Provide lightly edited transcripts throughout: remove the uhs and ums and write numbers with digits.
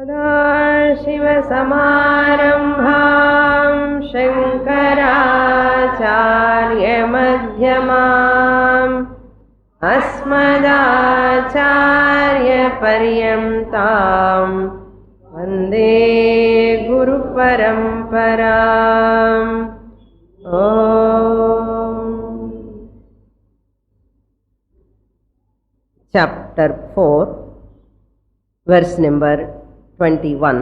सदाशिवसमारम्भां शङ्कराचार्यमध्यमाम् अस्मदाचार्यपर्यन्तां वन्दे गुरुपरम्पराम्। Chapter 4, verse number 21.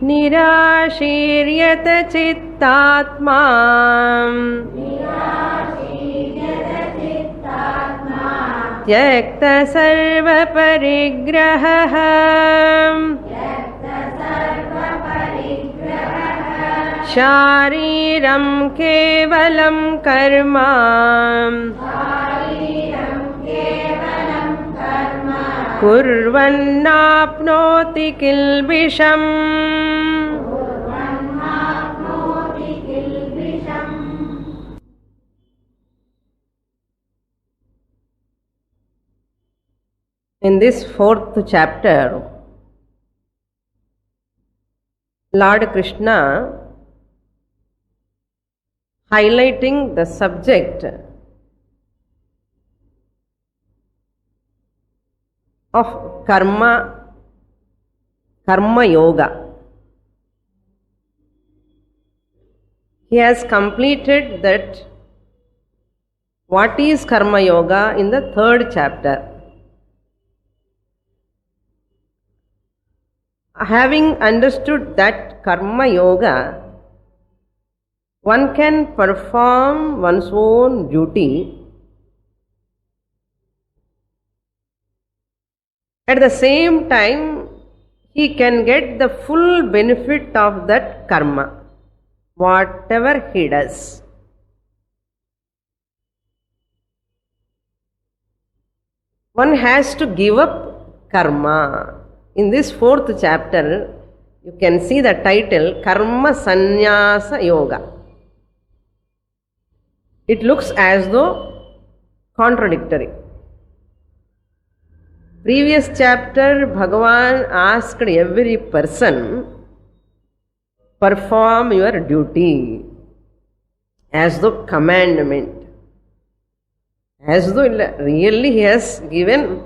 निराशीर्यत चित्तात्मा त्यक्त सर्वपरिग्रहः शारीरं केवलं कर्म कुर्वन्नाप्नोति किल्बिषम्। In this 4th chapter, Lord Krishna highlighting the subject of karma yoga. He has completed that what is karma yoga in the 3rd chapter. Having understood that karma yoga, one can perform one's own duty. At the same time, he can get the full benefit of that karma, whatever he does. One has to give up karma. In this 4th chapter, you can see the title Karma Sannyasa Yoga. It looks as though contradictory. Previous chapter, Bhagavan asked every person, perform your duty as though commandment. As though really he has given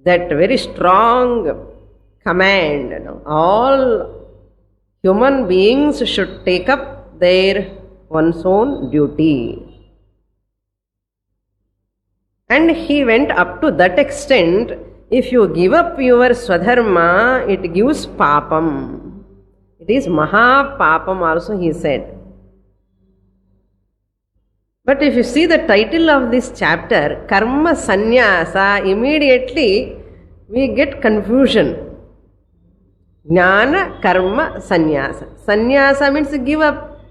that very strong command. All human beings should take up their one's own duty. And he went up to that extent, if you give up your swadharma, it gives papam. It is maha papam also, he said. But if you see the title of this chapter, Karma Sannyasa, immediately we get confusion. Jnana Karma Sannyasa. Sannyasa means give up.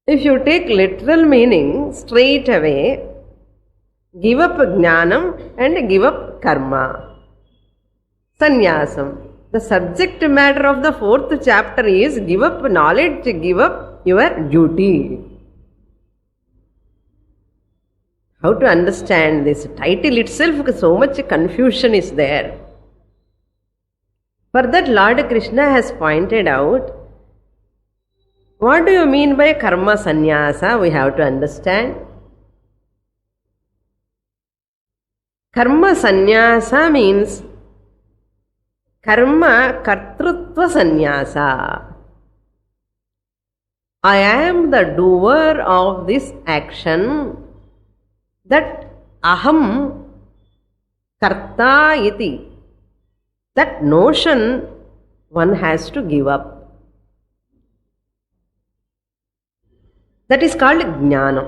If you take literal meaning, straight away, give up jnanam and give up karma. Sannyasam. The subject matter of the 4th chapter is give up knowledge, give up your duty. How to understand this title itself? So much confusion is there. For that, Lord Krishna has pointed out, what do you mean by karma sannyasa? We have to understand. Karma sannyasa means karma kartrutva sannyasa. I am the doer of this action. That aham karta iti, that notion one has to give up. That is called jnana.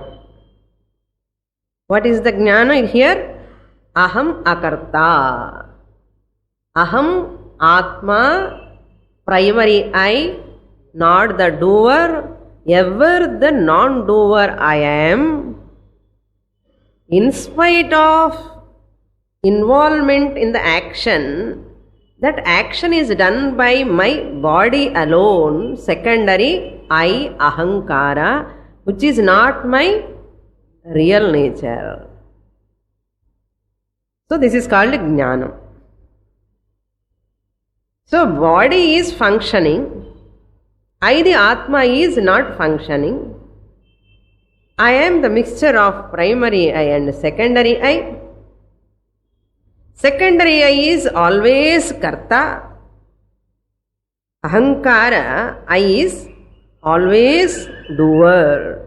What is the jnana here? Aham akarta. Aham atma, primary I, not the doer, ever the non-doer I am. In spite of involvement in the action, that action is done by my body alone, secondary I, ahankara, which is not my real nature. So this is called jnana. So body is functioning. I, the Atma, is not functioning. I am the mixture of primary I and secondary I. Secondary I is always karta. Ahankara I is always doer.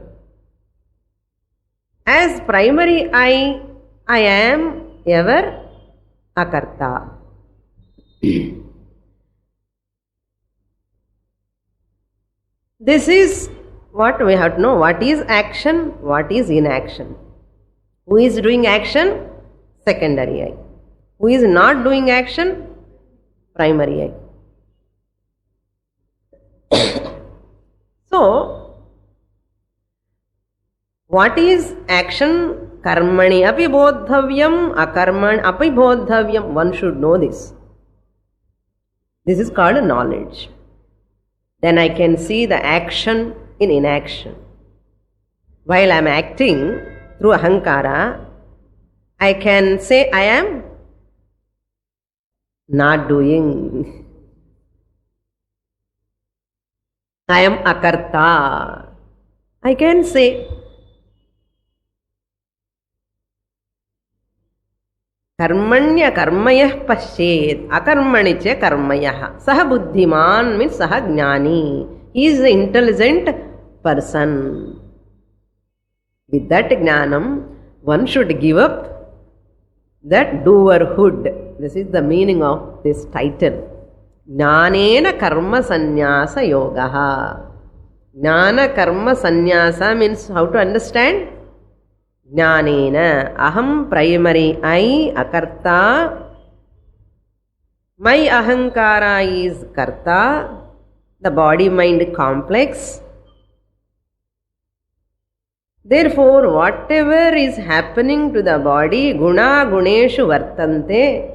As primary I am ever akarta. This is what we have to know. What is action? What is inaction? Who is doing action? Secondary I. Who is not doing action? Primary I. So, what is action? Karmani api bodhavyam, akarman api bodhavyam. One should know this. This is called knowledge. Then I can see the action in inaction. While I am acting through ahankara, I can say I am not doing. I am akarta. I can say. Karmanya karmayah pasyet, akarmani cha karmayah. Saha buddhiman means saha jnani. He is the intelligent person. With that jnanam, one should give up that doerhood. This is the meaning of this title. Jnanena karma sannyasa yogaha. Jnana karma sannyasa means how to understand? Jnanena aham primary I akarta. My ahankara is karta. The body mind complex. Therefore, whatever is happening to the body, guna guneshu vartante.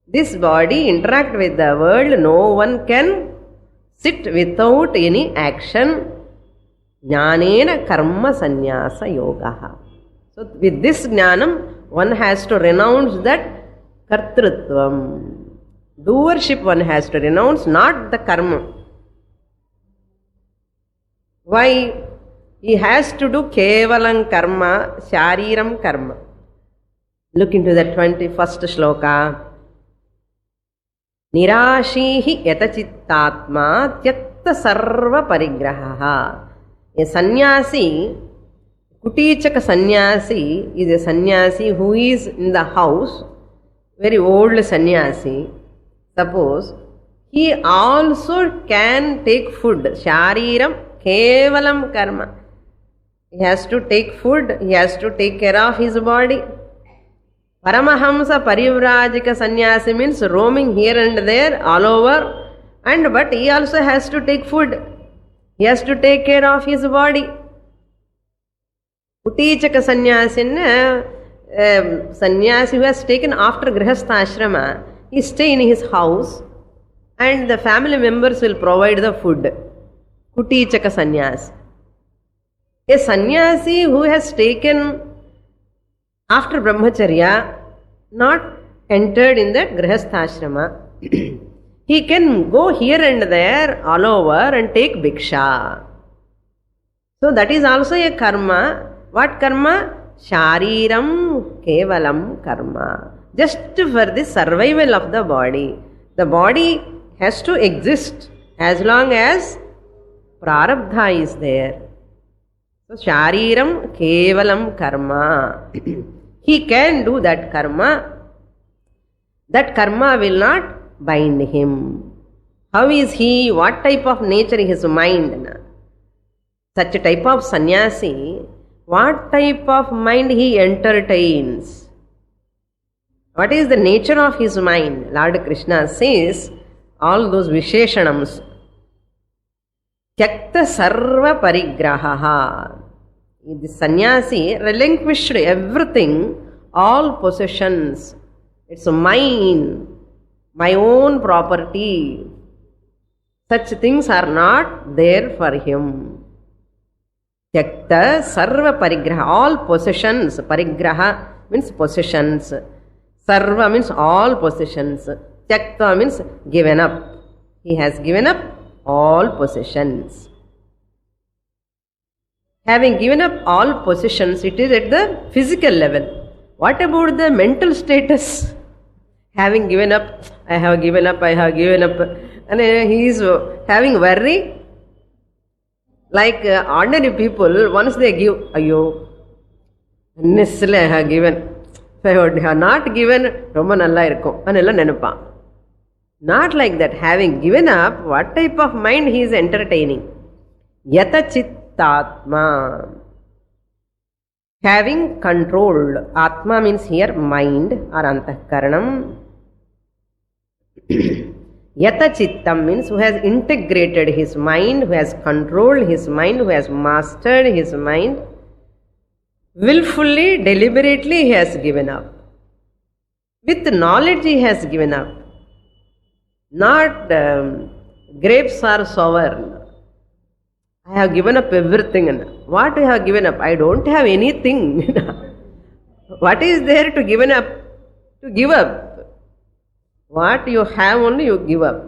This body interact with the world. No one can sit without any action. Jnanena karma sannyasa yogaha. So with this jnanam, one has to renounce that kartrutvam. Doership one has to renounce, not the karma. Why? He has to do kevalam karma, shariram karma. Look into the 21st shloka. Nirashihi yatachittatma tyakta sarva parigraha. A sannyasi, Kutichaka sannyasi is a sannyasi who is in the house, very old sannyasi. Suppose he also can take food. Shariram kevalam karma. He has to take food, he has to take care of his body. Paramahamsa parivrajika sannyasi means roaming here and there, all over, but he also has to take food. He has to take care of his body. Kutichaka sannyasi, sannyasi who has taken after grihastha ashrama, he stay in his house and the family members will provide the food. Kutichaka sannyasi. A sannyasi who has taken after brahmacharya, not entered in that grihastha ashrama, he can go here and there, all over, and take bhiksha. So that is also a karma. What karma? Shariram kevalam karma. Just for the survival of the body. The body has to exist as long as prarabdha is there. So shariram kevalam karma. He can do that karma. That karma will not bind him. How is he? What type of nature is his mind? Such a type of sannyasi, what type of mind he entertains? What is the nature of his mind? Lord Krishna says all those visheshanams. Tyakta sarva parigraha. The sannyasi relinquished everything, all possessions. It's mine, my own property. Such things are not there for him. Tyakta sarva parigraha, all possessions. Parigraha means possessions. Sarva means all possessions. Tyaktva means given up. He has given up all possessions. Having given up all possessions, it is at the physical level. What about the mental status? Having given up, I have given up. And he is having worry. Like ordinary people, once they give, ayo, unnecessarily I have given. If I have not given, romba nalla irukum. Anella nenappan. Not like that. Having given up, what type of mind he is entertaining? Yata chittatma. Having controlled. Atma means here mind or antahkaranam. Yata chittam means who has integrated his mind, who has controlled his mind, who has mastered his mind. Willfully, deliberately he has given up. With knowledge he has given up. Not grapes are sour. I have given up everything. What I have given up? I don't have anything. What is there to given up? To give up. What you have only you give up.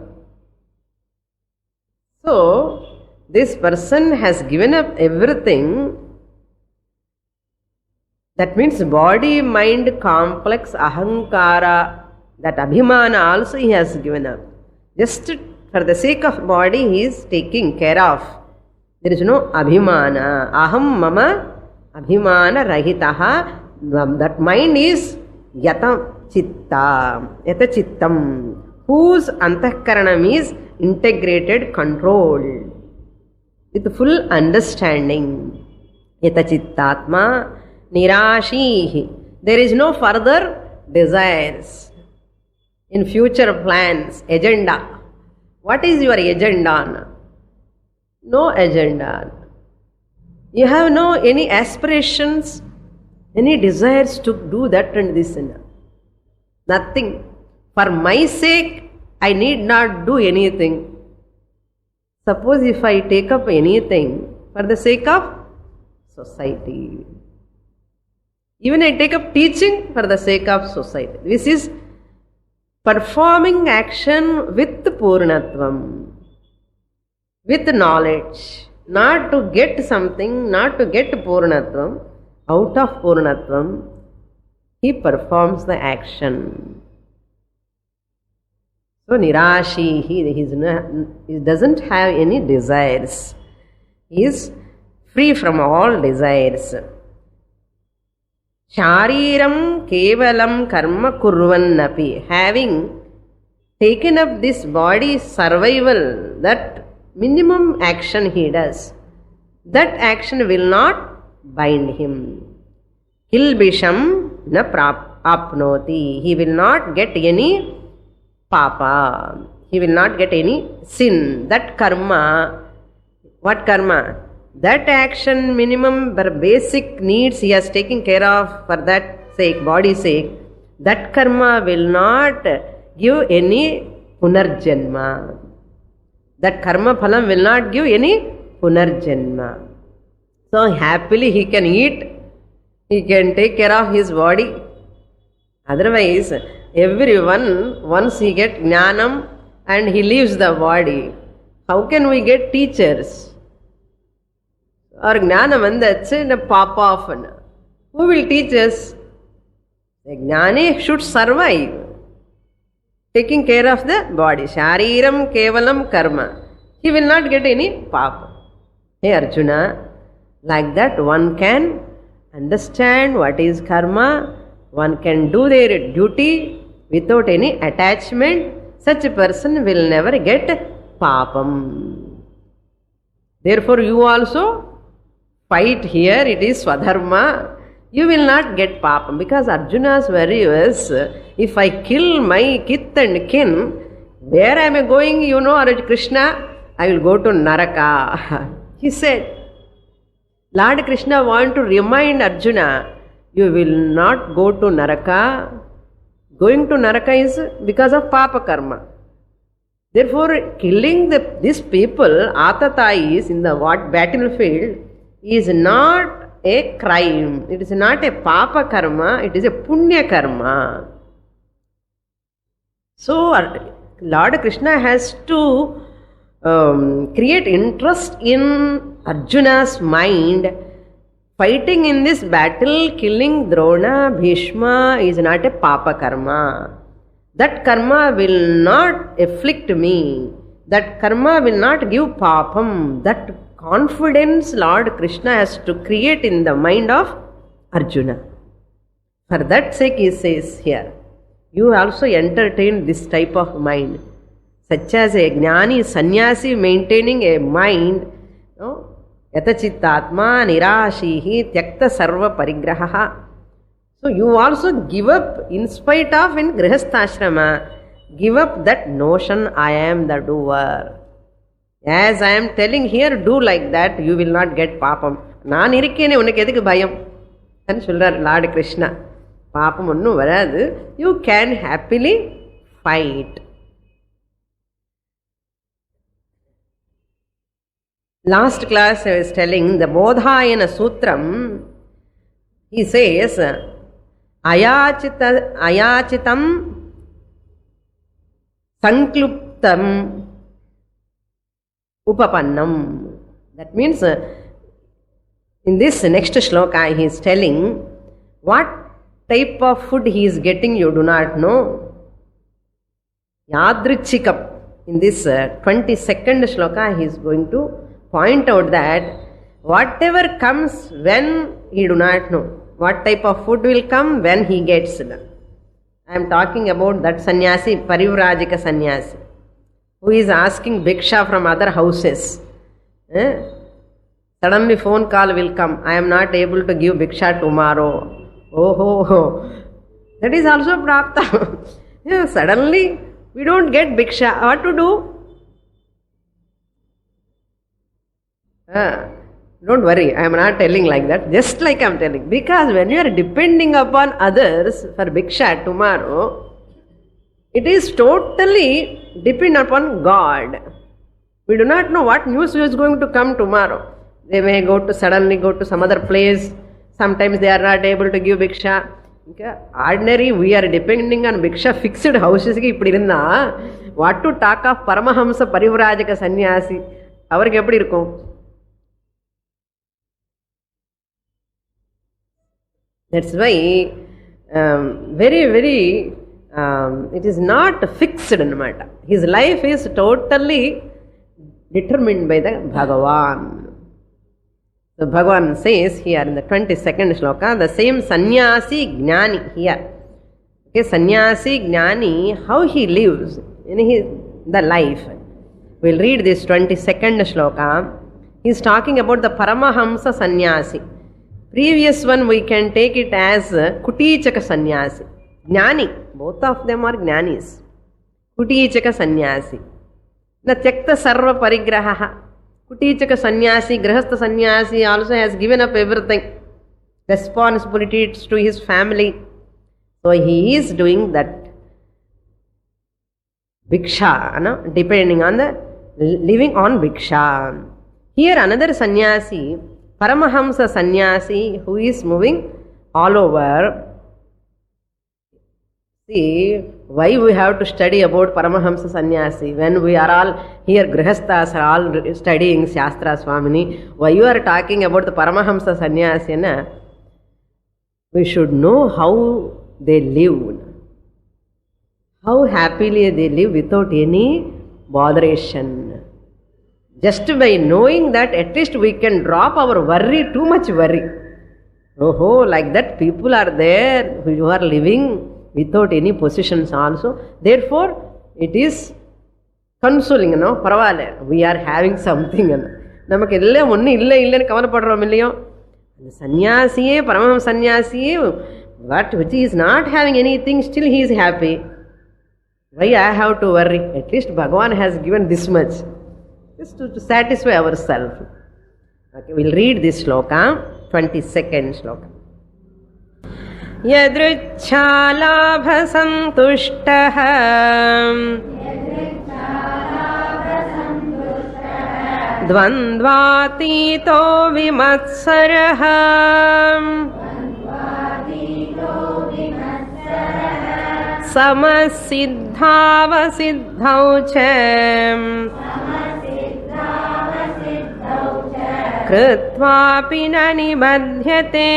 So, this person has given up everything. That means body, mind, complex, ahankara, that abhimana also he has given up. Just for the sake of body he is taking care of. There is no abhimana. Aham mama abhimana rahitaha. That mind is yata chittam, whose antahkaranam is integrated, controlled, with full understanding. Yata chittatma nirashihi. There is no further desires in future plans, agenda. What is your agenda? No agenda. You have no any aspirations, any desires to do that and this and that. Nothing. For my sake, I need not do anything. Suppose if I take up anything for the sake of society. Even I take up teaching for the sake of society. This is performing action with Purnatvam, with knowledge, not to get something, not to get Purnatvam. Out of Purnatvam, he performs the action. So Nirashi, he doesn't have any desires. He is free from all desires. Shariram kevalam karma kurvannapi. Having taken up this body's survival, that minimum action he does, that action will not bind him. Kilbisham na apnoti. He will not get any papa. He will not get any sin. That karma, what karma? That action, minimum basic needs he has taken care of for that sake, body sake. That karma will not give any punarjanma. That karma phalam will not give any punarjanma. So happily he can eat, he can take care of his body. Otherwise, everyone, once he gets jnanam and he leaves the body, how can we get teachers? Or jnanam vandachu na pop off. Who will teach us? The jnani should survive, taking care of the body. Shariram kevalam karma. He will not get any papa. Hey Arjuna, like that one can understand what is karma, one can do their duty without any attachment. Such a person will never get papam. Therefore you also fight here, it is swadharma. You will not get papam, because Arjuna's worry was, if I kill my kith and kin, where am I going? You know, Krishna, I will go to Naraka. He said, Lord Krishna want to remind Arjuna, you will not go to Naraka. Going to Naraka is because of Papa Karma. Therefore, killing these people, Atatais, in the battlefield, is not a crime. It is not a Papa Karma, it is a Punya Karma. So Lord Krishna has to create interest in Arjuna's mind. Fighting in this battle, killing Drona, Bhishma is not a papa karma. That karma will not afflict me. That karma will not give papam. That confidence Lord Krishna has to create in the mind of Arjuna. For that sake he says here, you also entertain this type of mind. Such as a jnani sannyasi maintaining a mind, yatachittatma nirashihi tyakta sarva parigraha. So you also give up, in spite of in grihastha give up that notion, I am the doer. As I am telling here, do like that, you will not get papam. நான் இருக்கேனே உனக்கு எதுக்கு பயம் என்று சொல்றார் Lord Krishna. பாப்பம் ஒன்றும் வராது. You can happily fight. Last class I was telling the Bodhayana Sutram. He says, ayachitam sankluptam upapannam. That means in this next shloka he is telling what type of food he is getting you do not know. Yadrichikam. In this 22nd shloka he is going to point out that whatever comes when he do not know. What type of food will come when he gets done. I am talking about that sannyasi, parivrajika sannyasi, who is asking bhiksha from other houses. Suddenly phone call will come. I am not able to give bhiksha tomorrow. Oh, that is also prapta. Suddenly we don't get bhiksha. What to do? Don't worry, I am not telling like that, just like I am telling. Because when you are depending upon others for bhiksha tomorrow, it is totally dependent upon God. We do not know what news is going to come tomorrow. They may suddenly go to some other place. Sometimes they are not able to give bhiksha. Ordinary, we are depending on bhiksha fixed houses. What to talk of Paramahamsa Parivrajaka Sannyasi? Avarku eppadi irukum? That's why very it is not fixed matter. His life is totally determined by the Bhagavan. So Bhagavan says here in the 22nd shloka, the same sannyasi jnani here. Okay, sannyasi jnani, how he lives in the life. We'll read this 22nd shloka. He is talking about the Paramahamsa sannyasi. Previous one we can take it as Kutichaka sannyasi. Jnani, both of them are jnanis. Kutichaka sannyasi. Na tyakta sarva parigraha. Kutichaka sannyasi, grihastha sannyasi also has given up everything. Responsibilities to his family. So he is doing that bhiksha, depending on the living on bhiksha. Here another sannyasi, Paramahamsa sannyasi, who is moving all over. See, why we have to study about Paramahamsa sannyasi when we are all here, grihasthas are all studying Shastra Swamini. Why you are talking about the Paramahamsa sannyasi? We should know how they live. How happily they live without any botheration. Just by knowing that, at least we can drop our worry, too much worry. Oh, like that people are there who are living without any possessions also. Therefore, it is consoling, paravale. We are having something. Namak illa onni illa kavalapadrom illayo. Sannyasiye, Paramaham sannyasiye, which is not having anything, still he is happy. Why I have to worry? At least Bhagavan has given this much. Just to satisfy ourselves. Okay, we'll read this shloka, 22nd shloka. Yadrichhalabha santushtaha dvandvatito vimatsaraha समसिद्धावसिद्धौ च कृत्वापि न निबध्यते।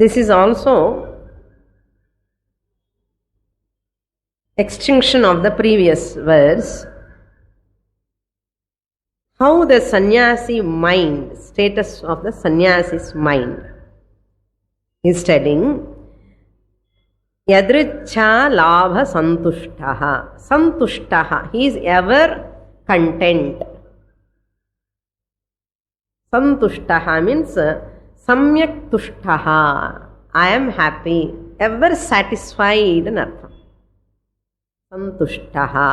This is also extinction of the previous verse. How the sannyasi mind, status of the sannyasi's mind. He is telling, yadricha labha santushtaha. Santushtaha, he is ever content. Santushtaha means samyak tushtaha. I am happy, ever satisfied in artham. Santushtaha.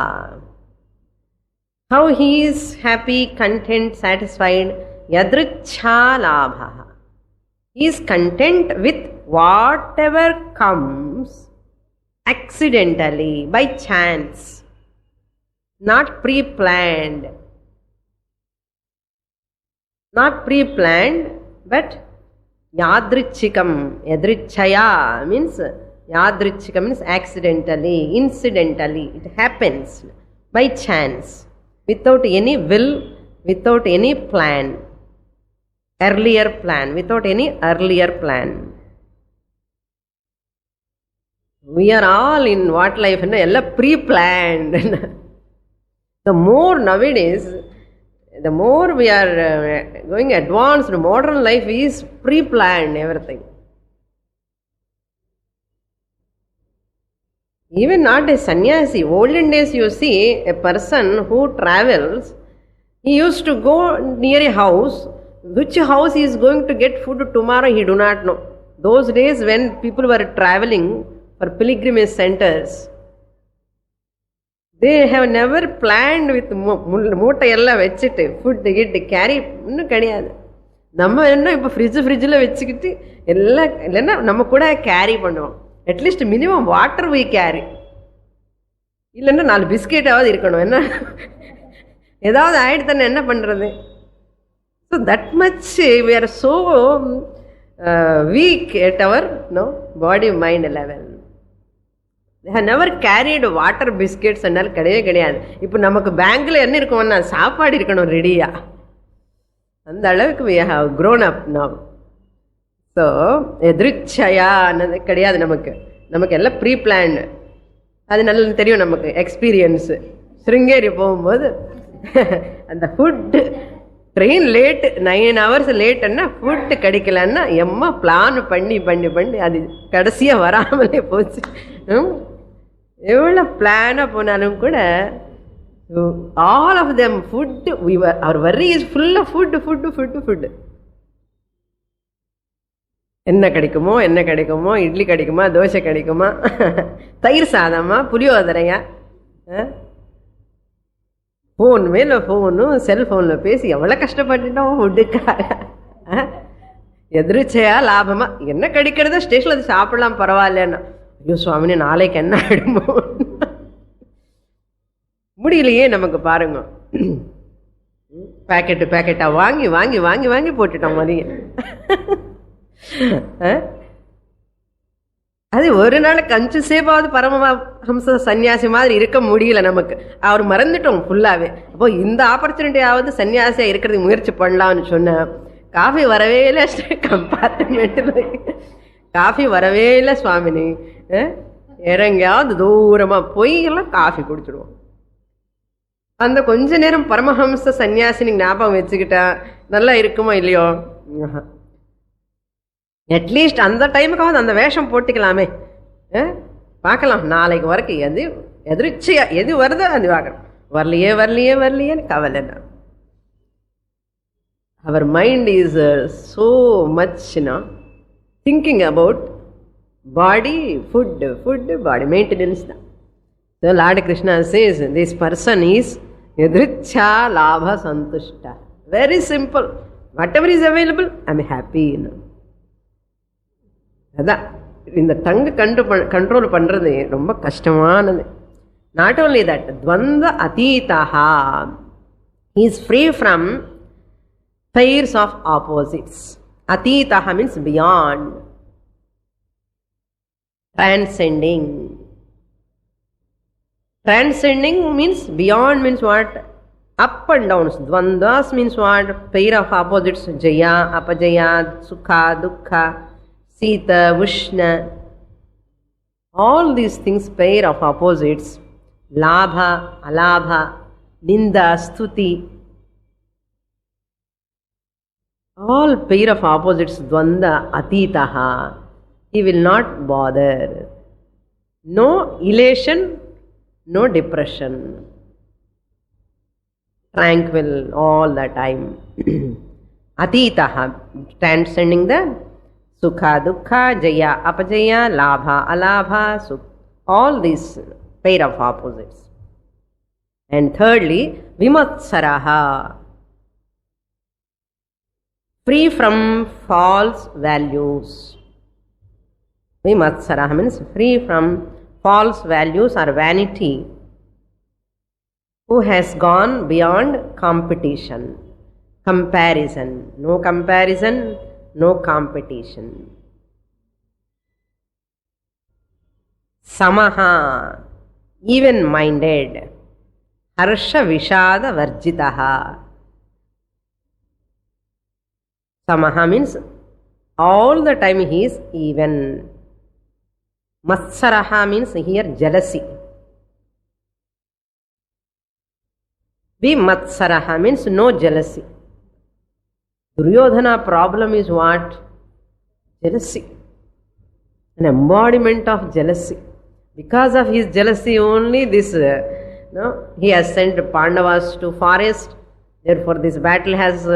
How he is happy, content, satisfied? Yadricha labha. He is content with whatever comes accidentally, by chance, not pre-planned. Not pre-planned, but yadrichikam. Yadrichaya means, yadrichikam means accidentally, incidentally. It happens by chance, without any will, without any plan. Earlier plan, without any earlier plan. We are all in what life? Ella pre-planned. The more nowadays, the more we are going advanced, modern life is pre-planned everything. Even not a sannyasi. Olden days you see a person who travels, he used to go near a house. Which house he is going to get food tomorrow, he do not know. Those days when people were traveling for pilgrimage centers, they have never planned with மூட்டை எல்லாம் வச்சுட்டு food கிட்டு carry இன்னும் கிடையாது. நம்ம என்ன இப்போ ஃப்ரிட்ஜில் வச்சுக்கிட்டு எல்லாம் இல்லைன்னா நம்ம கூட கேரி பண்ணுவோம். At least minimum water we carry, இல்லைன்னா 4 பிஸ்கெட்டாவது இருக்கணும். என்ன ஏதாவது ஆயிடுத்து தானே என்ன பண்ணுறது? So that much we are so weak at our body mind level. They have never carried water biscuits and கிடையவே கிடையாது. இப்போ நமக்கு பேங்க்ல என்ன இருக்கும்னா சாப்பாடு இருக்கணும் ரெடியா. அந்த அளவுக்கு we have grown up now. So எதிர்ச்சையா கிடையாது நமக்கு. நமக்கு எல்லாம் ப்ரீ பிளான். அது நல்லா தெரியும் நமக்கு எக்ஸ்பீரியன்ஸ். ஸ்ருங்கேரி போகும்போது அந்த ஃபுட்டு ட்ரெயின் லேட் 9 hours லேட்டுன்னா ஃபுட்டு கிடைக்கலன்னா எம்மா பிளான் பண்ணி பண்ணி பண்ணி அது கடைசியாக வராமலே போச்சு. எவ்வளோ பிளானாக போனாலும் கூட all of them food our worry is full of food. என்ன கிடைக்குமோ என்ன கிடைக்குமோ, இட்லி கிடைக்குமா, தோசை கிடைக்குமா, தயிர் சாதமா, புளியோதரையா, ஃபோன் மேலே ஃபோனு, செல்ஃபோனில் பேசி எவ்வளோ கஷ்டப்பட்டுட்டோம் ஃபுட்டுக்காக. எதிர்ச்சையா லாபமா என்ன கிடைக்கிறதோ ஸ்டேஷனில் அது சாப்பிடலாம் பரவாயில்லன்னா, ஐயோ சுவாமினி நாளைக்கு என்ன ஆயிடுமோ முடியலையே நமக்கு. பாருங்க, பேக்கெட்டாக வாங்கி வாங்கி வாங்கி வாங்கி போட்டுட்டோம் மதியம். அது ஒரு நாள் கஞ்சு சேவாவது பரமஹம்ச சன்னியாசி மாதிரி இருக்க முடியல நமக்கு. அவர் மறந்துட்டோம் ஃபுல்லாகவே. அப்போ இந்த ஆப்பர்ச்சுனிட்டியாவது சன்னியாசியாக இருக்கிறதுக்கு முயற்சி பண்ணலாம்னு சொன்னேன். காஃபி வரவே இல்லை கம்பார்ட்மெண்ட்டில். காஃபி வரவே இல்லை சுவாமினி. இறங்கியாவது தூரமாக போய் எல்லாம் காஃபி குடிச்சிடுவோம். அந்த கொஞ்ச நேரம் பரமஹம்ச சன்னியாசினி ஞாபகம் வச்சுக்கிட்டா நல்லா இருக்குமோ இல்லையோ? அட்லீஸ்ட் அந்த டைமுக்காவது அந்த வேஷம் போட்டிக்கலாமே. பார்க்கலாம் நாளைக்கு வரைக்கும் எது எதிர்ச்சியா எது வருதோ அது பார்க்கணும். வரலையே வரலையே வரலையேன்னு கவலைன்னா. அவர் mind is so much thinking about body, food, body maintenance. So Lord Krishna says this person is yadricha labha santushta. Very simple. Whatever is available, I am happy. அதான் இந்த டங்கு கண்ட்ரோல் பண்ணுறது ரொம்ப கஷ்டமானது. நாட் ஓன்லி தட், துவந்த அதீதா. He is free from pairs of opposites. Atitaha means beyond, transcending. Transcending means beyond, means what? Up and downs. Dvandvas means what? Pair of opposites. Jaya, apajaya, sukha, dukkha, sita, ushna. All these things, pair of opposites. Labha, alabha, ninda, stuti. All pair of opposites, dvanda, atitaha. He will not bother. No elation, no depression. Tranquil all the time. Atitaha, transcending the sukha, dukkha, jaya, apajaya, labha, alabha, sukha. All these pair of opposites. And thirdly, vimatsaraha, free from false values. Vimatsaraha means free from false values or vanity, who has gone beyond competition, comparison. No comparison, no competition. Samaha, even-minded. Harsha vishada varjitaha. Samaha means all the time he is even. Matsaraha means here jealousy. Vimatsaraha means no jealousy. Duryodhana problem is what? Jealousy. An embodiment of jealousy. Because of his jealousy only this, he has sent Pandavas to forest. Therefore this battle has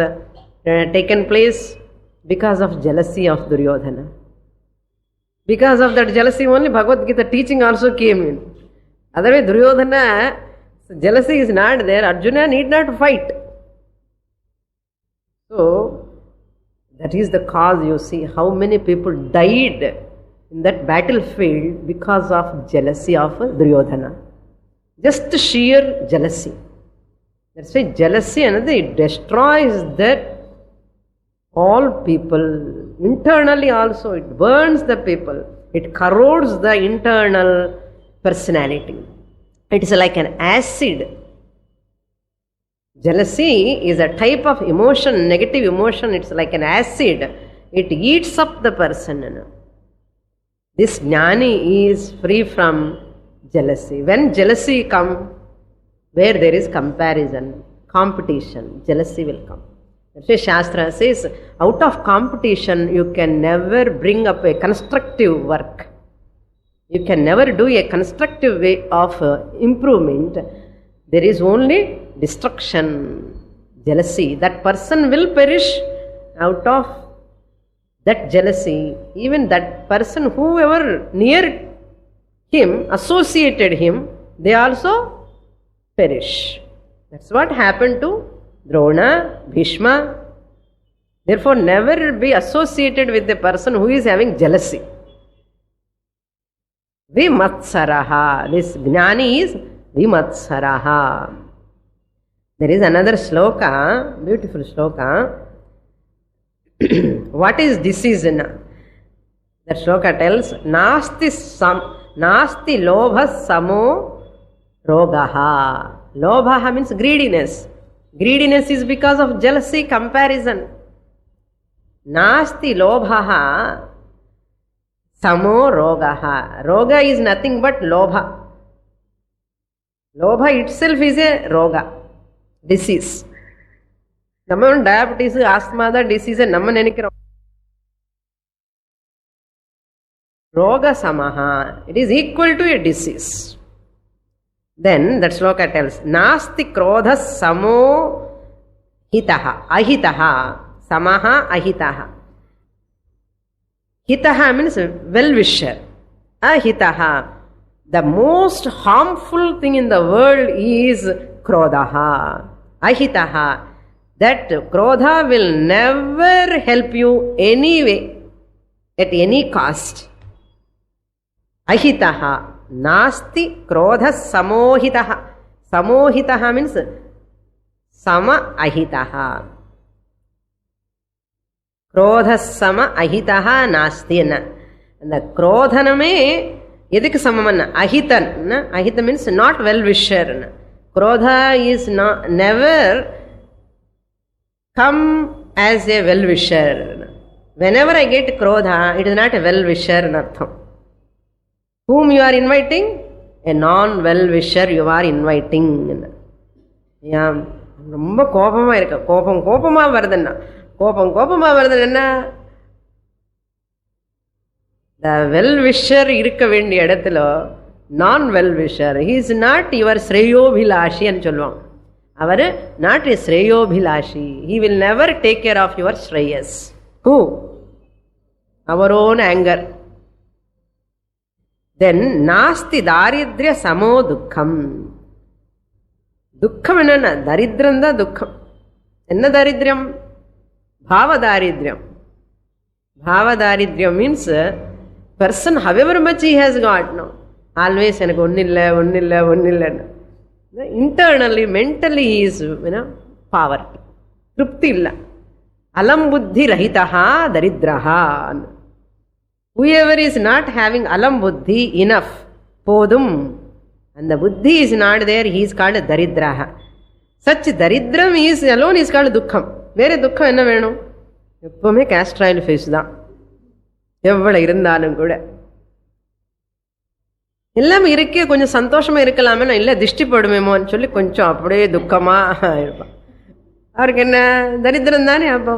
taken place because of jealousy of Duryodhana. Because of that jealousy only Bhagavad Gita teaching also came in. Otherwise Duryodhana, jealousy is not there. Arjuna need not fight. So, that is the cause. You see how many people died in that battlefield because of jealousy of Duryodhana. Just sheer jealousy. That's why jealousy, it destroys that all people. Internally also it burns the people. It corrodes the internal personality. It is like an acid. Jealousy is a type of emotion, negative emotion. It's like an acid. It eats up the person. This jnani is free from jealousy. When jealousy comes, where there is comparison, competition, jealousy will come. That's why Shastra says, out of competition you can never bring up a constructive work. You can never do a constructive way of improvement. There is only destruction, jealousy. That person will perish out of that jealousy. Even that person, whoever near him, associated him, they also perish. That's what happened to Drona, Bhishma. Therefore, never be associated with a person who is having jealousy. Vimatsaraha. This jnani is Vimatsaraha. There is another shloka, beautiful shloka. What is disease? That shloka tells, Nasti lobha samo rogaha. Lobha means greediness. Greediness is because of jealousy, comparison. Nasti lobha samo rogaha. Roga is nothing but lobha. Lobha itself is a roga, disease. Namma diabetes, asthma, the disease, namma nenikkirom. Roga samaha. It is equal to a disease. Then that shloka tells, Nasti krodha samo hitaha, ahitaha, samaha ahitaha. Hitaha means well-wisher. Ahitaha. The most harmful thing in the world is krodhaha. Ahitaha. That krodha will never help you anyway, at any cost. Ahitaha. Nasti krodha samohitaha. Samohitaha means sama ahitaha. Krodha sama ahitaha nasti. அந்த குரோதனமே எதுக்கு சமம்னா அஹிதன். அஹித means not well wisher. Krodha is never come as a well wisher. Whenever I get krodha, it is not a well wisher in artham. Whom you are inviting? A non well wisher you are inviting. Yeah, ரொம்ப கோபமா இருக்க, கோபமா வருதுன்னா கோபமா வருதுன்னா the well wisher இருக்க வேண்டிய இடத்துல நான் well wisher. he is not your ஸ்ரேயோபிலாஷி ன்னு சொல்லுவாங்க. அவர் not a ஸ்ரேயோபிலாஷி. he will never take care of your Shreyas. who? our own anger. then நாஸ்தி தாரித்ர்ய சமோ துக்கம். துக்கம் என்னன்னா தரித்திரம் தான் துக்கம். என்ன தாரித்யம்? பாவதாரித்யம். பாவதாரித்யம் means person however much he has got, no, always எனக்கு ஒன்னும் இல்லைன்னு internally mentally he is poverty, திருப்தி இல்லை. அலம் புத்தி ரஹிதா தரித்ரஹா. whoever is not having alam buddhi enough, போதும், அந்த புத்தி is not there, he is called தரித்ரஹா. such daridram is alone is called துக்கம். வேற துக்கம் என்ன வேணும்? எப்பவுமே castor oil face தான் எவ்வளவு இருந்தாலும் கூட. எல்லாமே இருக்கே கொஞ்சம் சந்தோஷமா இருக்கலாமே, இல்லை திருஷ்டி போடுமேமோன்னு சொல்லி கொஞ்சம் அப்படியே துக்கமா இருப்பான். அவருக்கு என்ன தரித்திரம் தானே. அப்போ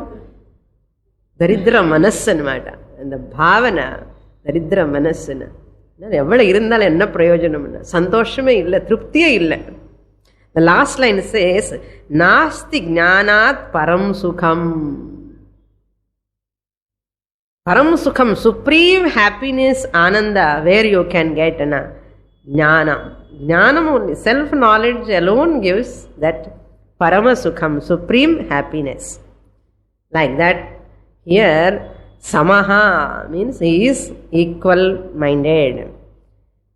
தரித்திர மனசுன்னு மாட்டான், அந்த பாவனை தரித்திர மனசுன்னு. எவ்வளவு இருந்தாலும் என்ன பிரயோஜனம்னா சந்தோஷமே இல்லை, திருப்தியே இல்லை. The last line says, நாஸ்தி ஞானாத் பரம் சுகம். Param Sukham, supreme happiness, Ananda, where you can get Jnana. Jnanam only, self-knowledge alone gives that Parama Sukham, supreme happiness. Like that, here, Samaha means he is equal-minded.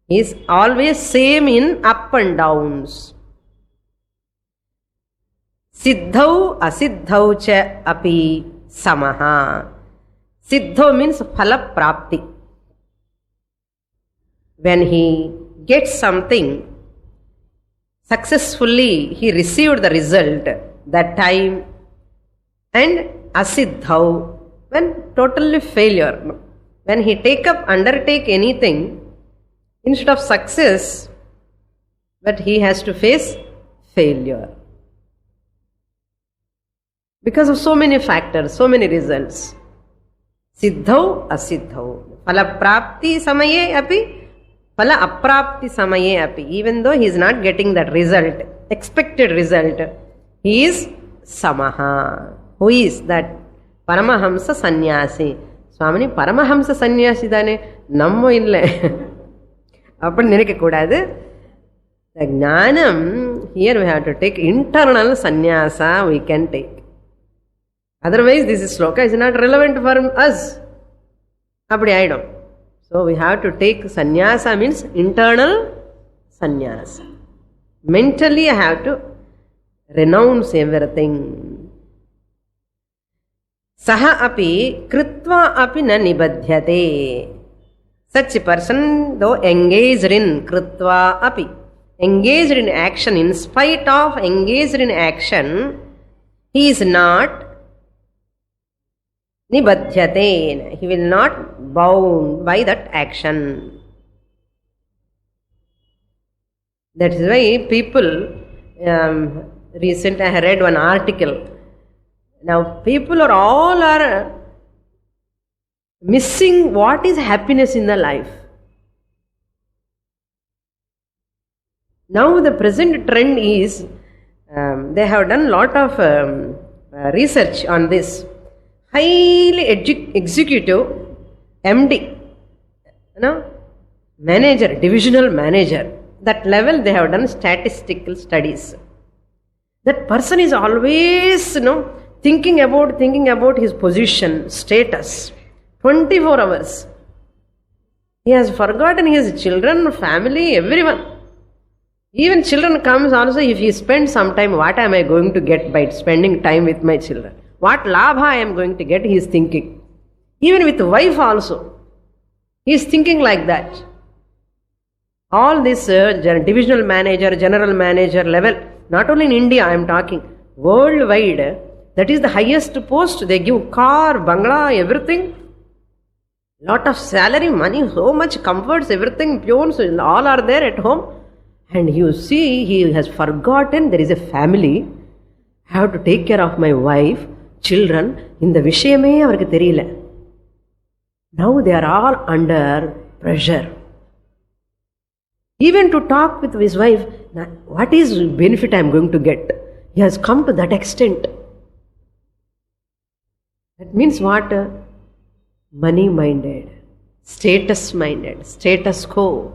He is always same in up and downs. Siddhau asiddhau cha api Samaha. Siddho means phala prapti. When he gets something successfully, he received the result that time. And asiddhau, when totally failure. When he undertake anything, instead of success, but he has to face failure. Because of so many factors, so many results. Siddhau asiddhau. Phala prapti samaye api, phala aprapti samaye api. Even though he is not getting that result, expected result, he is samaha. Who is that? Paramahamsa sannyasi. Swamini Paramahamsa sannyasi தானே, நம்ம இல்லை அப்படி நினைக்க கூடாது. The ஞானம், here we have to take internal sannyasa, we can take. Otherwise, this sloka is not relevant for us. அப்படி ஆயிடும். So we have to take sannyasa means internal sannyasa. Mentally I have to renounce everything. Saha api kritva api na nibadhyate. Such a person, though engaged in kritva api, engaged in action, in spite of engaged in action, he is not nibadhyate. He will not bound by that action. That is why people, recently I read one article. Now people all are missing what is happiness in the life. Now the present trend is, they have done lot of research on this. Highly executive MD, manager, divisional manager, that level they have done statistical studies. That person is always thinking about his position, status, 24 hours. He has forgotten his children, family, everyone. Even children comes also, if he spends some time, what am I going to get by spending time with my children? What labha I am going to get, he is thinking. Even with wife also, he is thinking like that. All this divisional manager, general manager level, not only in India I am talking, worldwide, that is the highest post. They give car, bangla, everything. Lot of salary, money, so much comforts, everything, peons, all are there at home. And you see, he has forgotten there is a family. I have to take care of my wife, children. In the vishayame avarku theriyala. Now they are all under pressure. Even to talk with his wife, what is benefit I am going to get? He has come to that extent. That means what? Money minded, status minded, status quo.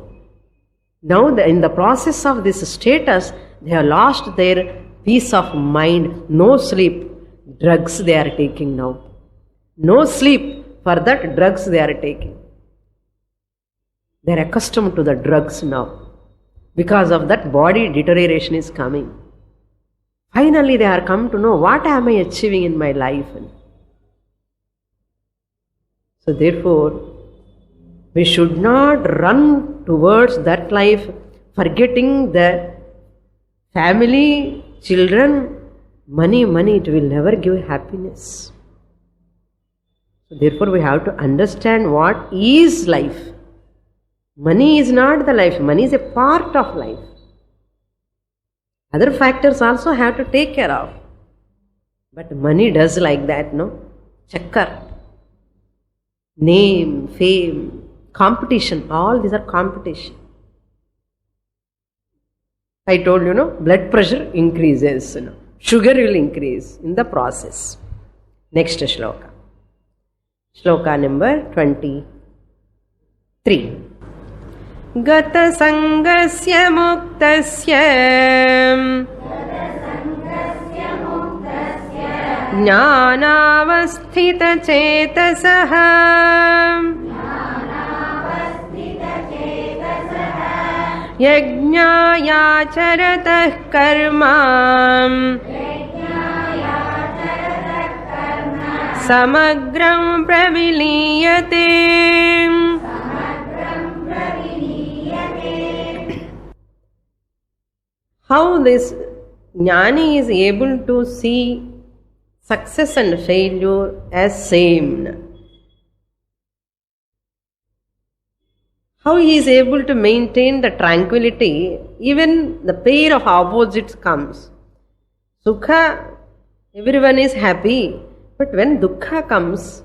Now in the process of this status, they have lost their peace of mind. No sleep, drugs they are taking now. No sleep, for that drugs they are taking. They are accustomed to the drugs now. Because of that, body deterioration is coming. Finally they are come to know, what am I achieving in my life? So therefore, we should not run towards that life, forgetting the family, children, money, it will never give happiness. So therefore, we have to understand what is life. Money is not the life, money is a part of life. Other factors also have to take care of. But money does like that, no? Chakkar. Name, fame, competition, all these are competition. I told you, blood pressure increases, sugar will increase in the process. Next shloka. Shloka number 23. Gata sangasya muktasya jnanavasthita chetasaha yajñāyācharatah karma samagram praviliyate. How this jnani is able to see success and failure as same. How he is able to maintain the tranquility, even the pair of opposites comes. Sukha, everyone is happy, but when dukkha comes,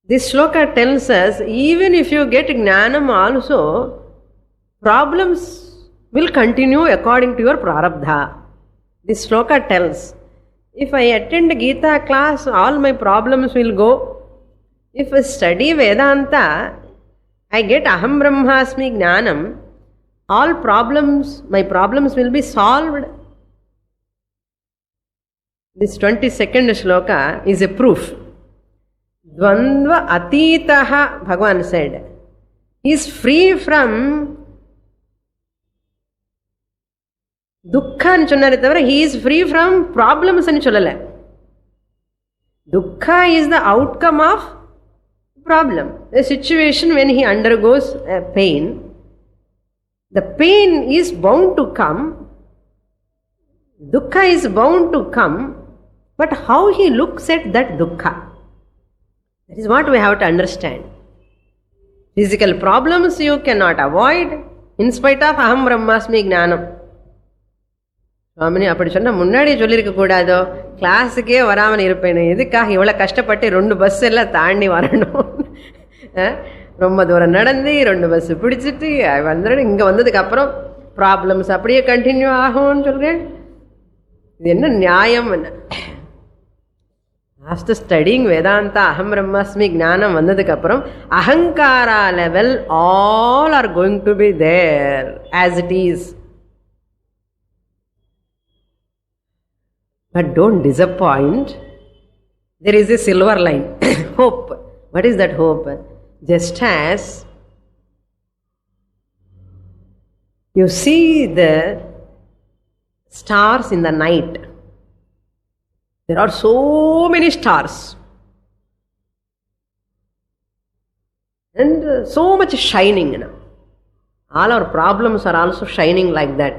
this shloka tells us, even if you get jnanam also, problems will continue according to your prarabdha. This shloka tells, if I attend Gita class, all my problems will go. If I study Vedanta, I get Aham Brahmasmi Jnanam, all problems, my problems will be solved. This 22nd shloka is a proof. Dvandva atitaha, Bhagavan said. He is free from dukkha and chonnare, he is free from problems and chollala. Dukkha is the outcome of problem. The situation when he undergoes pain, the pain is bound to come, dukkha is bound to come, but how he looks at that dukkha, that is what we have to understand. Physical problems you cannot avoid in spite of Aham Brahmasmi Jnanam. சுவாமினி அப்படி சொன்னா முன்னாடியே சொல்லியிருக்க கூடாதோ, கிளாஸுக்கே வராமல் இருப்பேன், எதுக்காக இவ்வளோ கஷ்டப்பட்டு 2 bus எல்லாம் தாண்டி வரணும், ரொம்ப தூரம் நடந்து 2 பஸ் பிடிச்சிட்டு வந்துடும், இங்கே வந்ததுக்கு அப்புறம் ப்ராப்ளம்ஸ் அப்படியே கண்டினியூ ஆகும்னு சொல்கிறேன். இது என்ன நியாயம்? என்ன ஆஃப்டர் ஸ்டடிங் வேதாந்தா அஹம் பிரம்மாஸ்மி ஞானம் வந்ததுக்கு அப்புறம் அகங்காரா level all are going to be there as it is. But don't disappoint. There is a silver line. Hope. What is that hope? Just as You see the stars in the night. There are so many stars. And so much shining. All our problems are also shining like that.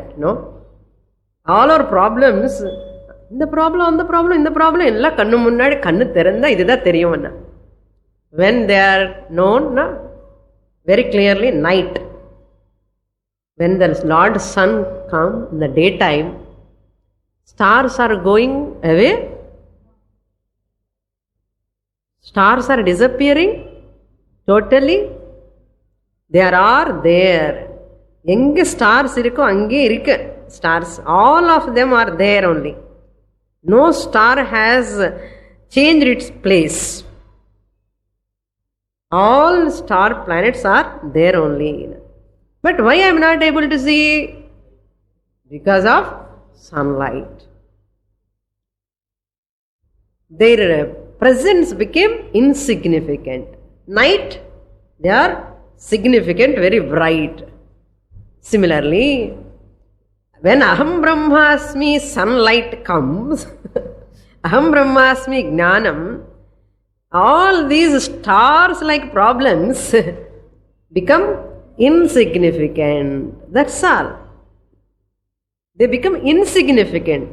All our problems, இந்த problem அந்த problem இந்த problem எல்லாம் கண்ணு முன்னாடி கண்ணு திறந்தா இதுதான் தெரியும். When they are known very clearly, night. When the Lord sun comes in the daytime, stars are going away. Stars are disappearing totally. There are there. எங்க stars இருக்கோ அங்கே இருக்கு stars. All of them are there only. No star has changed its place. All star planets are there only. But why I am not able to see? Because of sunlight. Their presence became insignificant. Night, they are significant, very bright. Similarly, when Aham Brahmasmi sunlight comes, Aham Brahmasmi Jnanam, all these stars like problems become insignificant. That's all. They become insignificant.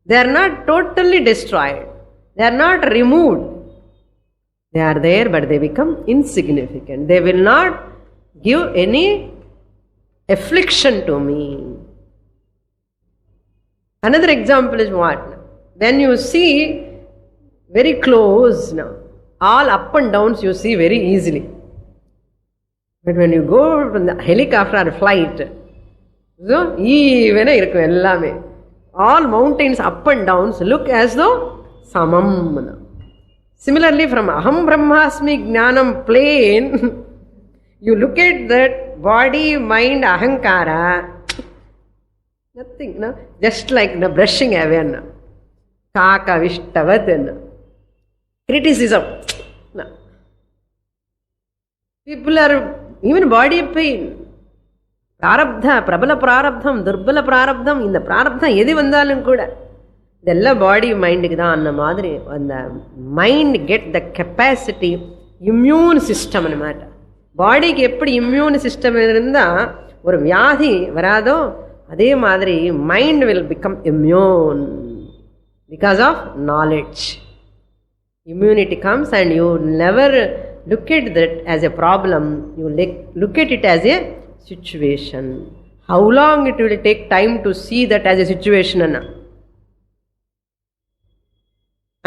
They are not totally destroyed. They are not removed. They are there, but they become insignificant. They will not give any affliction to me. Another example is what? When you see very close, all up and downs you see very easily. But when you go from the helicopter or flight, so even all mountains up and downs look as though samam. Similarly, from Aham Brahmasmi Jnanam plane, you look at that body, mind, ahankara, nothing, just like brushing away. Kaka vishtavat. Criticism. People are, even body pain. Prarabdha, prabala prarabdham, durbala prarabdham, இந்த பிராரப்தம் எது வந்தாலும் கூட இதெல்லாம் பாடி மைண்டுக்கு தான் அந்த மாதிரி அந்த mind get the capacity immune system அన్నమాట. பாடிக்கு எப்படி இம்யூன் சிஸ்டம் இருந்தால் ஒரு வியாதி வராதோ அதே மாதிரி mind will become immune because of knowledge. Immunity comes and you never look at that as a problem. You look at it as a situation. How long it will take time to see that as a situation?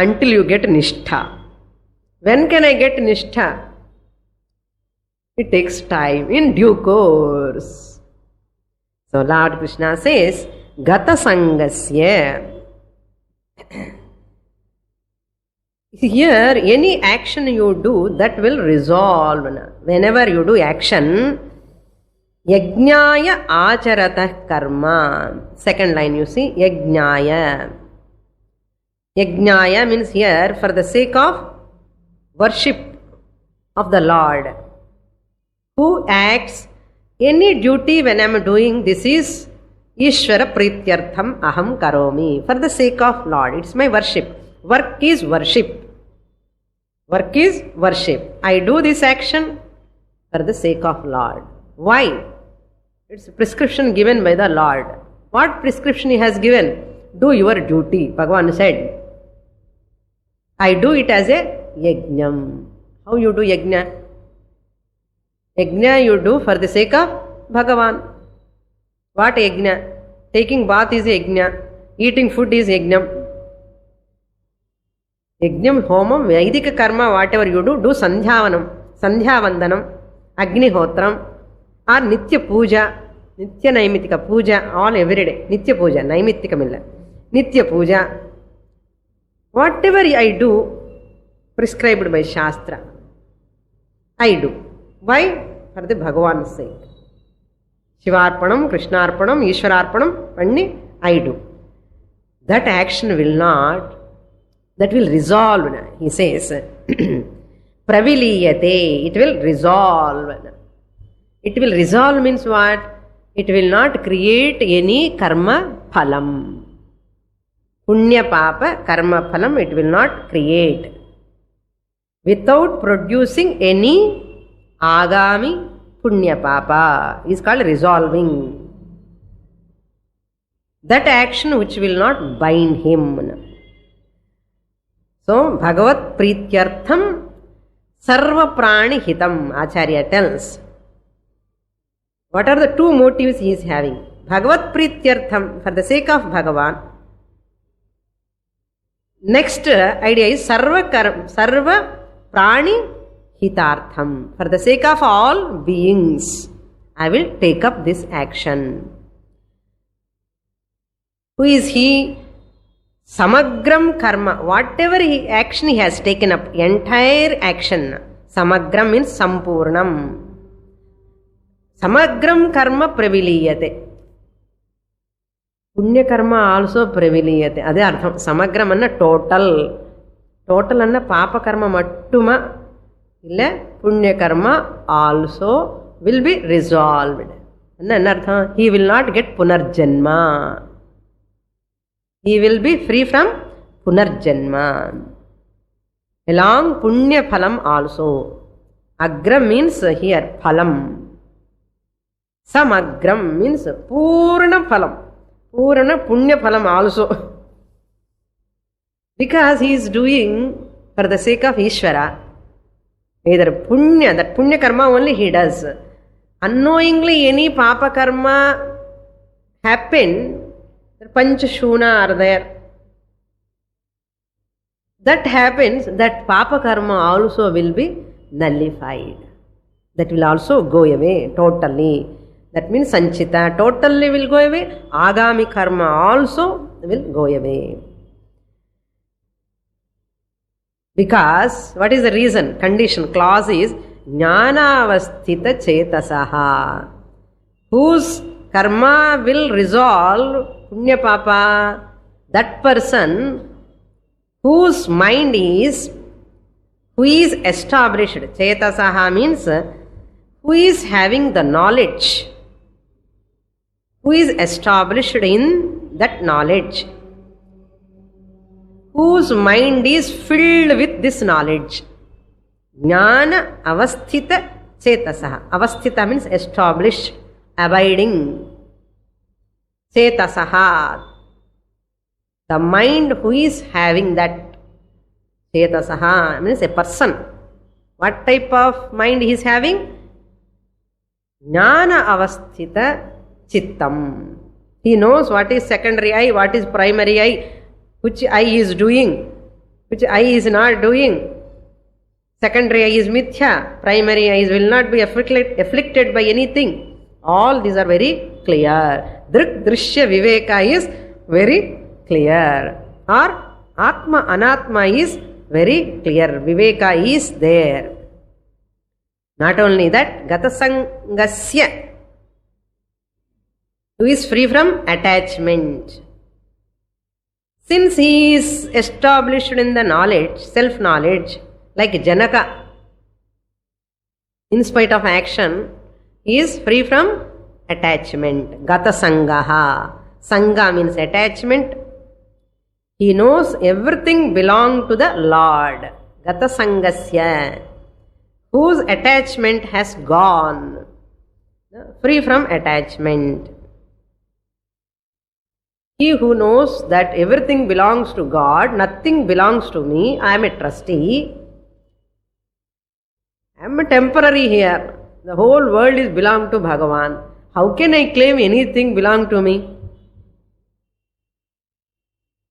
Until you get nishtha. When can I get nishtha? It takes time, in due course. So Lord Krishna says, Gata Sangasya. Here, any action you do, that will resolve. Whenever you do action, yajnaya acharatah karma. Second line you see, yajnaya. Yajnaya means here for the sake of worship of the Lord. Who acts any duty when I am doing this is Ishvara Prityartham Aham Karomi. For the sake of Lord, it's my worship. Work is worship. Work is worship. I do this action for the sake of Lord. Why? It's a prescription given by the Lord. What prescription He has given? Do your duty. Bhagavan said, I do it as a yajnam. How you do yajna? Yajna you do for the sake of Bhagavan. What yajna? Taking bath is yajna. Eating food is yajnam. Yajnam, homam, Vedika karma, whatever you do sandhyavanam, sandhyavandanam, agnihotram, or nitya puja, nitya naimitika puja, all every day. Nitya puja, naimitika milla. Nitya puja. Whatever I do, prescribed by Shastra, I do. Why? For the Bhagavan's sake. Shivarpanam, Krishnarpanam, Ishwararpanam, Panni, I do. That action will not, that will resolve. He says, Praviliyate, it will resolve. It will resolve means what? it will not create any karma phalam. Punya papa karma phalam it will not create without producing any agami punya papa is called resolving. That action which will not bind him. So, Bhagavat Prityartham Sarva Prani Hitam, Acharya tells. What are the two motives he is having? Bhagavat Prityartham, for the sake of Bhagavan. Next idea is Sarva Prani Hitartham, for the sake of all beings, I will take up this action. Who is he? Samagram karma, whatever action he has taken up, entire action. Samagram means sampurnam. Samagram karma praviliyate. Punya karma also praviliyate. Ade artham. Samagram anna total. Total anna papa karma mattuma. Illa punya karma also will be resolved. Anna artham. He will not get punarjanma. He will be free from punarjanma. Along punya phalam also. Agra means here phalam. Samagram means purna phalam. Purna punya phalam also. Because he is doing for the sake of Ishvara. Either punya, that punya karma only he does. Unknowingly any papa karma happened, Panchashuna are there. That happens, that papa karma also will be nullified. That will also go away totally. That means Sanchita totally will go away. Agami karma also will go away. Because, what is the reason? Condition, clause is Jnanavasthita Chetasaha. Whose karma will resolve Punya Papa, that person whose mind is, who is established. Chetasaha means who is having the knowledge, who is established in that knowledge, whose mind is filled with this knowledge. Jnana avasthita chetasaha. Avasthita means established, abiding. Chetasaha. The mind who is having that. Chetasaha means a person. What type of mind he is having? Jnana avasthita chittam. He knows what is secondary eye, what is primary eye, which eye is doing, which eye is not doing. Secondary eye is mithya, primary eyes will not be afflicted by anything. All these are very clear. Drik drishya viveka is very clear. Or atma anatma is very clear. Viveka is there. Not only that, gatasangasya, who is free from attachment. Since he is established in the knowledge, self-knowledge, like Janaka, in spite of action, he is free from attachment. Gata sangaha. Sangha means attachment. He knows everything belongs to the Lord. Gata sangasya. Whose attachment has gone. Free from attachment. He who knows that everything belongs to God, nothing belongs to me, I am a trustee. I am a temporary here. The whole world is belong to Bhagavan. How can I claim anything belong to me?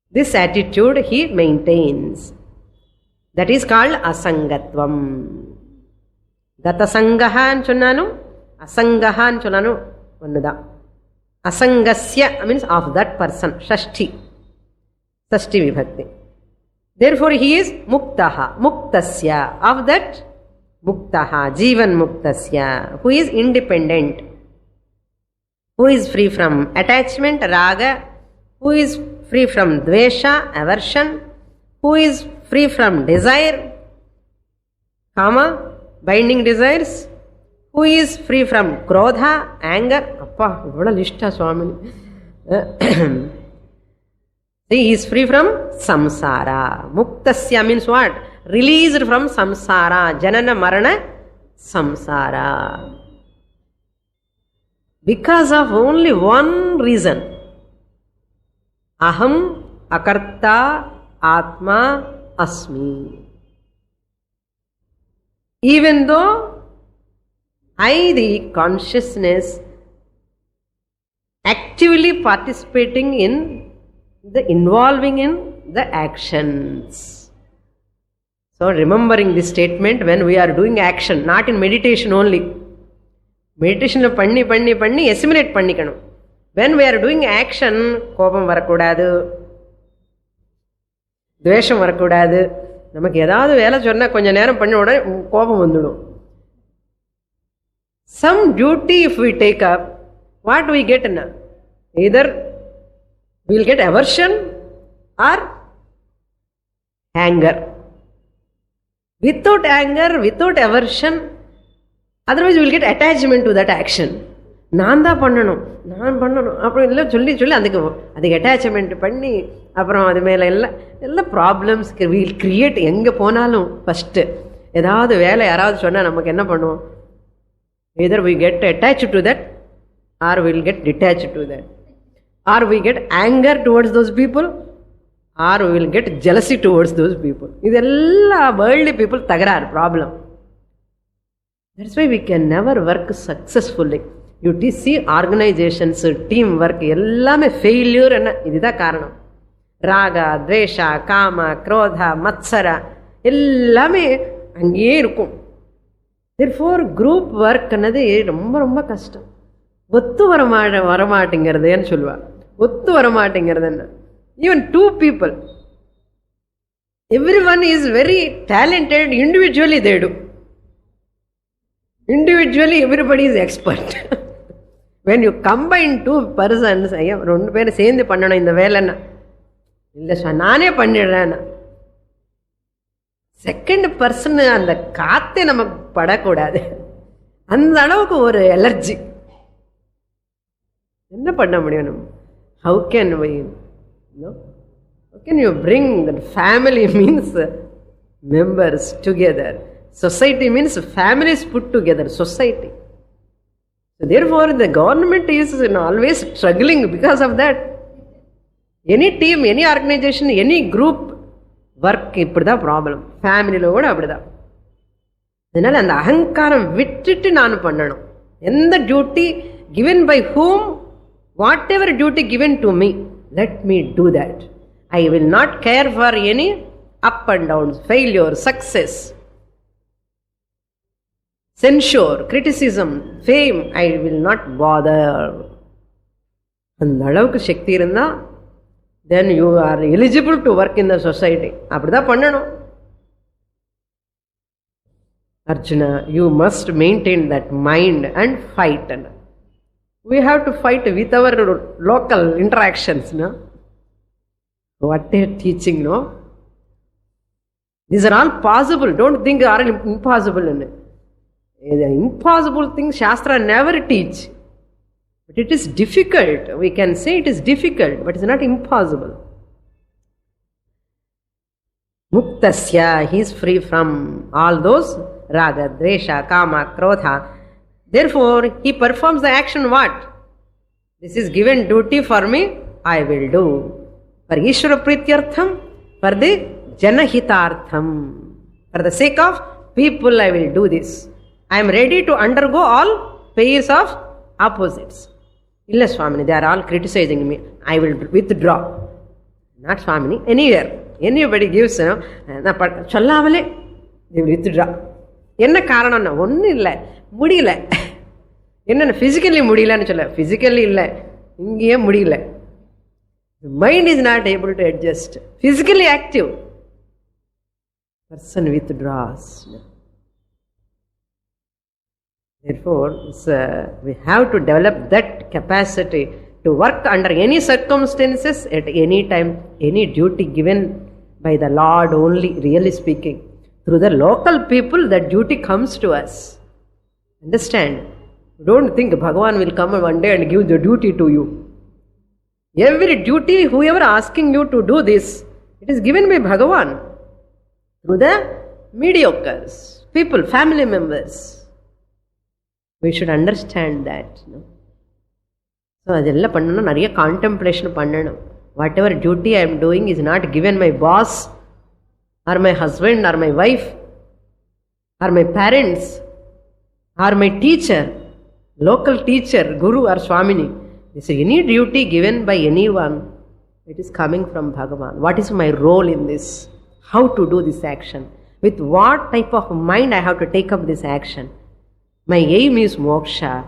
This attitude he maintains. That is called asangatvam. Gatasangaha అని చెన్నాను, అసంగహ అని చెన్నాను ఒన్నుదా. Asangasya means of that person, Shashti vibhakti. Therefore he is muktaha, muktasya, of that muktaha, jivan muktasya, who is independent, who is free from attachment, raga, who is free from dvesha, aversion, who is free from desire, kama, binding desires, Who is free from krodha, anger? Appa, what a lista, Swamini. See, he is free from samsara. Muktasya means what? Released from samsara. Janana marana samsara. Because of only one reason. Aham akarta atma asmi. Even though I, the consciousness, actively participating in the involving in the actions. So remembering this statement when we are doing action, not in meditation only. Meditation lo panni assimilate pannikanu. When we are doing action, கோபம் வரக்கூடாது, துவேஷம் வரக்கூடாது. நமக்கு ஏதாவது வேலை சொன்னா கொஞ்ச நேரம் பண்ண உடனே கோபம் வந்துடும். Some duty if we take up, what we get in? Either we will get aversion or anger. Without anger, without aversion, otherwise we will get attachment to that action. நான் பண்ணணும் அப்புறம் எல்லாம் சொல்லி அதுக்கு அட்டாச்மெண்ட் பண்ணி அப்புறம் அது மேலே எல்லாம் ப்ராப்ளம்ஸ் வில் கிரியேட். எங்கே போனாலும் ஃபஸ்ட்டு ஏதாவது வேலை யாராவது சொன்னால் நமக்கு என்ன பண்ணுவோம்? either we get attached to that or we will get detached to that, or we get anger towards those people or we will get jealousy towards those people. இதெல்லா worldly people தகராறு problem. That's why we can never work successfully. You see organizations, team work எல்லாமே failure என்ன இதுதான் காரணம். Raaga, துவேஷா, gamma, குரோதா, மத்சரா எல்லாமே அங்கேயே இருக்கும். Therefore group work என்னது ரொம்ப ரொம்ப கஷ்டம். ஒத்து வரமாட்டேங்கிறதுன்னு சொல்லுவா. ஒத்து வரமாட்டேங்கிறது என்ன? Even two people, everyone is very talented, individually they do. Individually everybody is expert. When you combine two persons, ஐயா ரெண்டு பேரும் சேர்ந்து பண்ணணும் இந்த வேலைன்னா, இல்லை சார் நானே பண்ணிடுறேன். செகண்ட் பர்சன் அந்த காத்தே நமக்கு படக்கூடாது. அந்த அளவுக்கு ஒரு அலர்ஜி. என்ன பண்ண முடியும் நம்ம? How can you bring that family means members together. Society means families put together, society. So therefore the government is always struggling because of that. Any team, any organization, any group work இப்படிதான் problem. ஃபேமிலியில கூட அப்படிதான். அதனால அந்த அகங்காரம் விட்டுட்டு நான் பண்ணணும். எந்த duty given by whom, whatever duty given to me, let me do that. I will not care for any up and downs, failure, success, censure, criticism, fame. I will not bother. அந்த அளவுக்கு சக்தி இருந்தா then you are eligible to work in the society. அப்படிதான் பண்ணணும். Arjuna, you must maintain that mind and fight. We have to fight with our local interactions, no? What they are teaching, no? These are all possible. Don't think they are impossible. The impossible things Shastra never teach. But it is difficult. We can say it is difficult, but it is not impossible. Muktasya, he is free from all those raga, dvesha, kama, krodha. Therefore, he performs the action what? This is given duty for me, I will do. For Ishvara Prityartham, for the Janahitartham. For the sake of people, I will do this. I am ready to undergo all pairs of opposites. Illa Swamini, they are all criticizing me. I will withdraw. Not Swamini, anywhere. Anybody gives, சொல்லாமலே they will withdraw. என்ன காரணம்னா ஒன்றும் இல்லை, முடியல. என்னென்ன physically முடியலன்னு சொல்ல, physically இல்லை, இங்கேயே முடியல. Mind is not able to adjust. Physically active person withdraws. Therefore, we have to develop that capacity to work under any circumstances, at any time, any duty given by the Lord only, really speaking. Through the local people, that duty comes to us. Understand? Don't think Bhagavan will come one day and give the duty to you. Every duty, whoever asking you to do this, it is given by Bhagavan through the mediocres, people, family members. We should understand that. So, adella pannanum, nariya contemplation pannanum. Whatever duty I am doing is not given my boss or my husband or my wife or my parents or my teacher, local teacher, guru or swamini. This is any duty given by anyone, it is coming from Bhagavan. What is my role in this? How to do this action? With what type of mind I have to take up this action? My aim is moksha.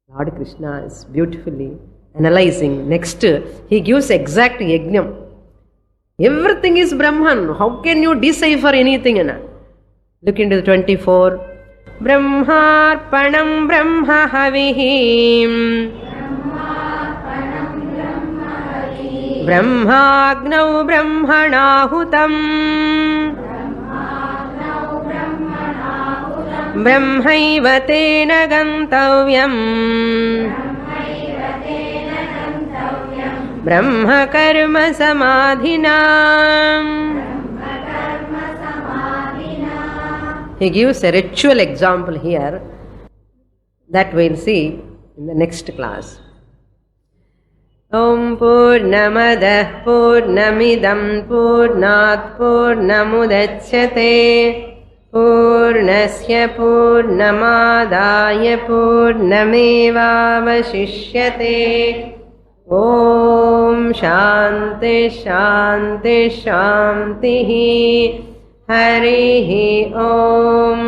Lord Krishna is beautifully analyzing. Next, he gives exact yajnam. Everything is Brahman. How can you decipher anything? Look into the 24. Brahmarpanam brahma havihim. Brahmagnau brahmanahutam. Brahmaiva tena gantavyam. Brahma karma samadhinam. He gives a ritual example here that we'll see in the next class. Om Purnamadah Purnamidam Purnat Purnamudachyate Purnasya Purnamadaya Purnamevavashishyate. Om Shanti Shanti Shantihi. Harihi Om.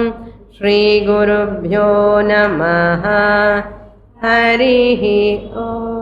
Shri Gurubhyo Namaha. Harihi Om.